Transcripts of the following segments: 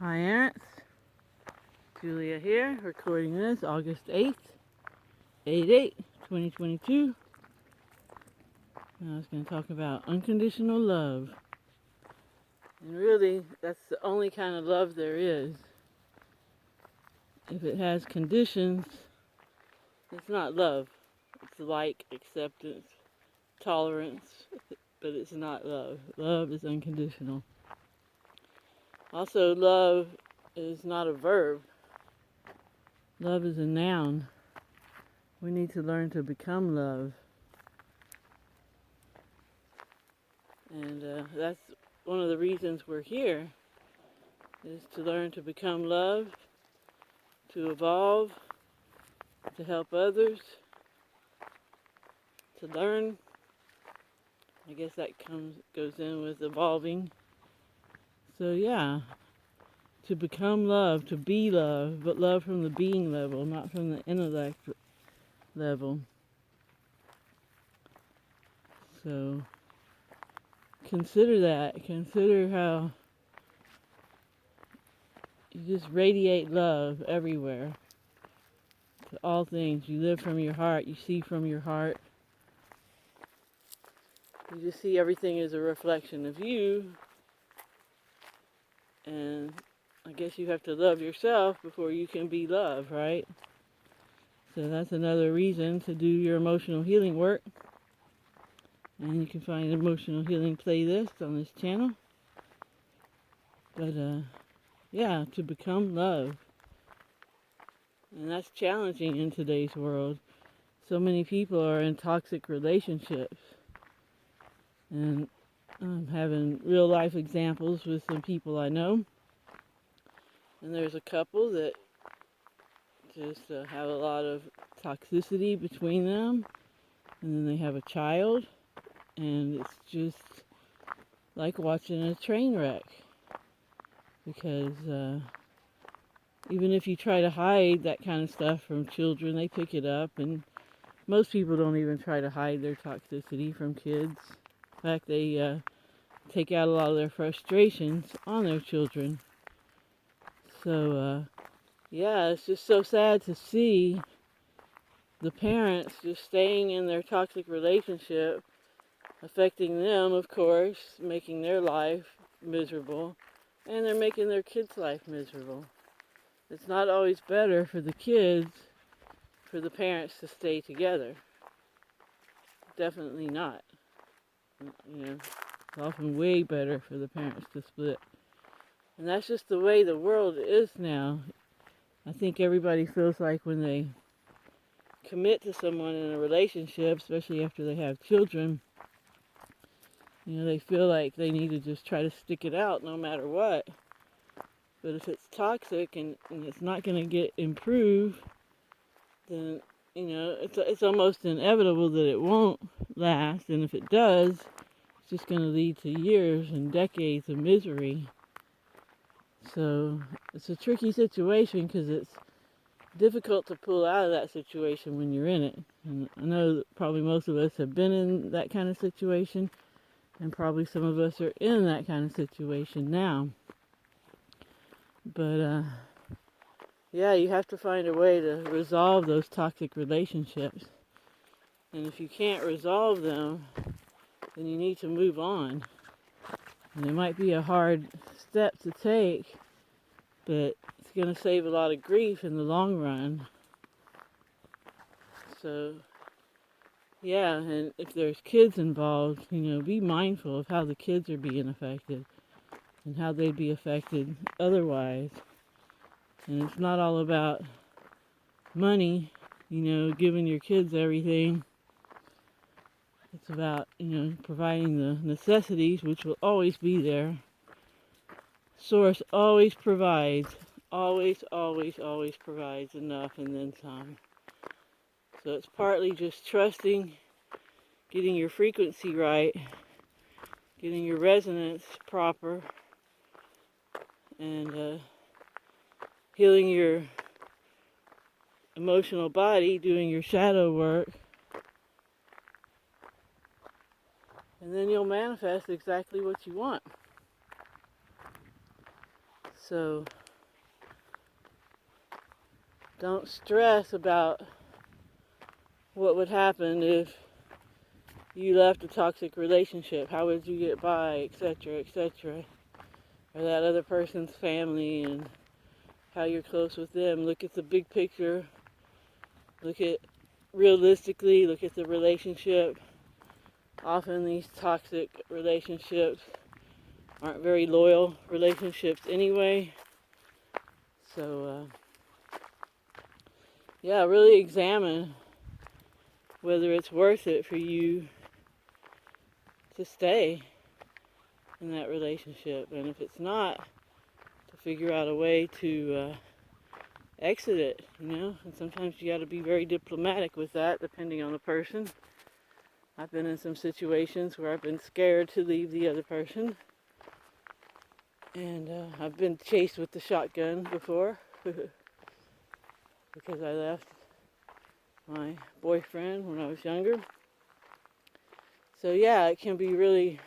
Hi, Ants. Julia here, recording this August 8th, 2022. I was going to talk about unconditional love. And really, that's the only kind of love there is. If it has conditions, it's not love. It's like acceptance, tolerance, but it's not love. Love is unconditional. Also, love is not a verb. Love is a noun. We need to learn to become love. And that's one of the reasons we're here, is to learn to become love, to evolve, to help others, to learn. I guess that goes in with evolving. So yeah, to become love, to be love, but love from the being level, not from the intellect level. So consider that. Consider how you just radiate love everywhere. To all things. You live from your heart. You see from your heart. You just see everything as a reflection of you. And I guess you have to love yourself before you can be loved, right? So that's another reason to do your emotional healing work. And you can find emotional healing playlist on this channel. But yeah, to become love. And that's challenging in today's world. So many people are in toxic relationships. And I'm having real life examples with some people I know. And there's a couple that just have a lot of toxicity between them. And then they have a child. And it's just like watching a train wreck. Because even if you try to hide that kind of stuff from children, they pick it up. And most people don't even try to hide their toxicity from kids. In fact, they take out a lot of their frustrations on their children. So, yeah, it's just so sad to see the parents just staying in their toxic relationship, affecting them, of course, making their life miserable, and they're making their kids' life miserable. It's not always better for the kids, for the parents to stay together. Definitely not. You know, it's often way better for the parents to split. And that's just the way the world is now. I think everybody feels like when they commit to someone in a relationship, especially after they have children, they feel like they need to just try to stick it out no matter what. But if it's toxic and it's not going to get improved, then, it's almost inevitable that it won't last. And if it does, it's just going to lead to years and decades of misery. So it's a tricky situation because it's difficult to pull out of that situation when you're in it. And I know that probably most of us have been in that kind of situation, and probably some of us are in that kind of situation now. But yeah, you have to find a way to resolve those toxic relationships. And if you can't resolve them, then you need to move on. And it might be a hard step to take, but it's going to save a lot of grief in the long run. So, yeah, and if there's kids involved, be mindful of how the kids are being affected and how they'd be affected otherwise. And it's not all about money, giving your kids everything. It's about, providing the necessities, which will always be there. Source always provides, always, always, always provides enough and then some. So it's partly just trusting, getting your frequency right, getting your resonance proper, and healing your emotional body, doing your shadow work, and then you'll manifest exactly what you want. So don't stress about what would happen if you left a toxic relationship. How would you get by, etc., etc. Or that other person's family and how you're close with them. Look at the big picture. Look at realistically, look at the relationship. Often these toxic relationships aren't very loyal relationships anyway. So, yeah, really examine whether it's worth it for you to stay in that relationship. And if it's not, to figure out a way to exit it, And sometimes you got to be very diplomatic with that, depending on the person. I've been in some situations where I've been scared to leave the other person. And I've been chased with the shotgun before because I left my boyfriend when I was younger. So yeah, it can be really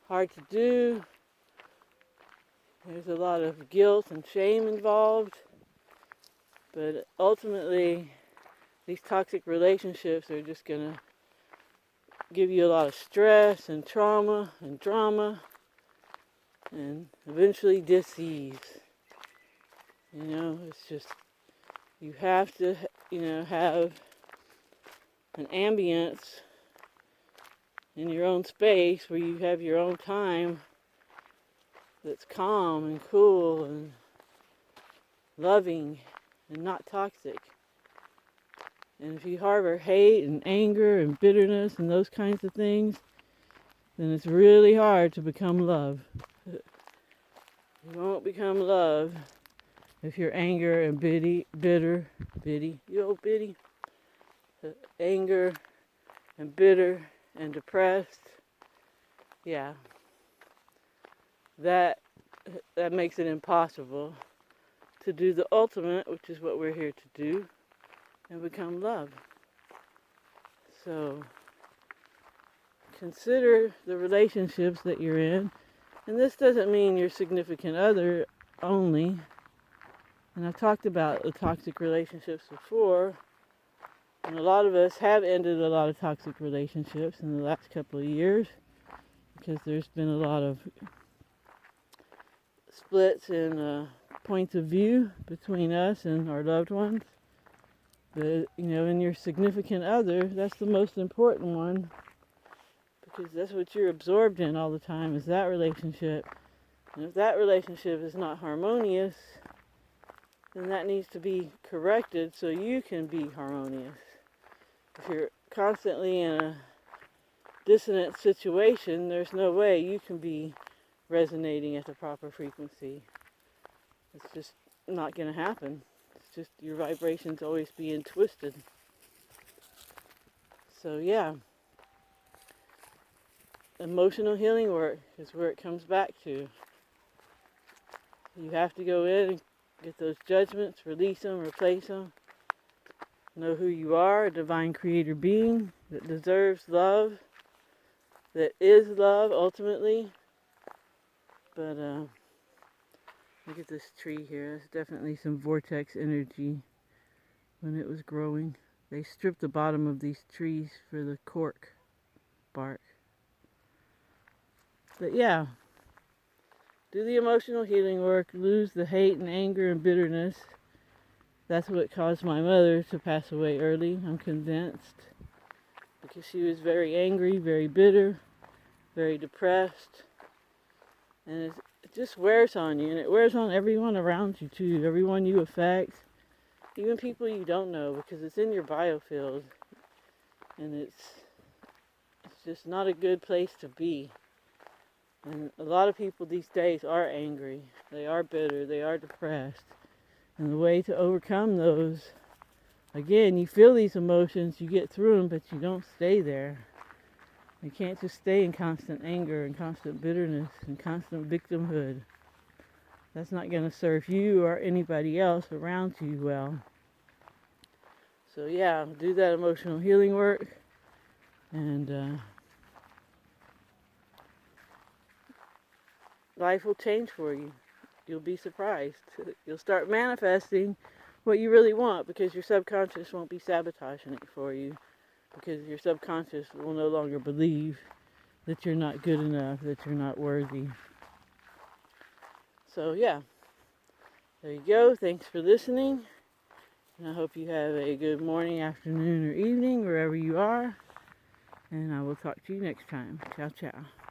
hard to do. There's a lot of guilt and shame involved. But ultimately, these toxic relationships are just going to give you a lot of stress and trauma and drama and eventually disease. It's just, you have to, have an ambience in your own space where you have your own time that's calm and cool and loving and not toxic. And if you harbor hate and anger and bitterness and those kinds of things, then it's really hard to become love. You won't become love if you're anger and anger and bitter and depressed. Yeah, that makes it impossible to do the ultimate, which is what we're here to do, and become love. So consider the relationships that you're in. And this doesn't mean your significant other only. And I've talked about the toxic relationships before. And a lot of us have ended a lot of toxic relationships in the last couple of years because there's been a lot of splits in points of view between us and our loved ones. But, in your significant other, that's the most important one because that's what you're absorbed in all the time is that relationship. And if that relationship is not harmonious, then that needs to be corrected so you can be harmonious. If you're constantly in a dissonant situation, there's no way you can be resonating at the proper frequency. It's just not going to happen. It's just your vibration's always being twisted. So yeah, emotional healing work is where it comes back to. You have to go in and get those judgments, release them, replace them. Know who you are, a divine creator being that deserves love, that is love ultimately. But look at this tree here. There's definitely some vortex energy when it was growing. They stripped the bottom of these trees for the cork bark. But yeah, do the emotional healing work, lose the hate and anger and bitterness. That's what caused my mother to pass away early, I'm convinced. Because she was very angry, very bitter, very depressed. And it just wears on you. And it wears on everyone around you too. Everyone you affect. Even people you don't know. Because it's in your biofield. And it's just not a good place to be. And a lot of people these days are angry. They are bitter. They are depressed. And the way to overcome those, again, you feel these emotions, you get through them, but you don't stay there. You can't just stay in constant anger and constant bitterness and constant victimhood. That's not going to serve you or anybody else around you well. So yeah, do that emotional healing work and life will change for you. You'll be surprised. You'll start manifesting what you really want because your subconscious won't be sabotaging it for you, because your subconscious will no longer believe that you're not good enough, that you're not worthy. So yeah, there you go. Thanks for listening. And I hope you have a good morning, afternoon, or evening, wherever you are. And I will talk to you next time. Ciao, ciao.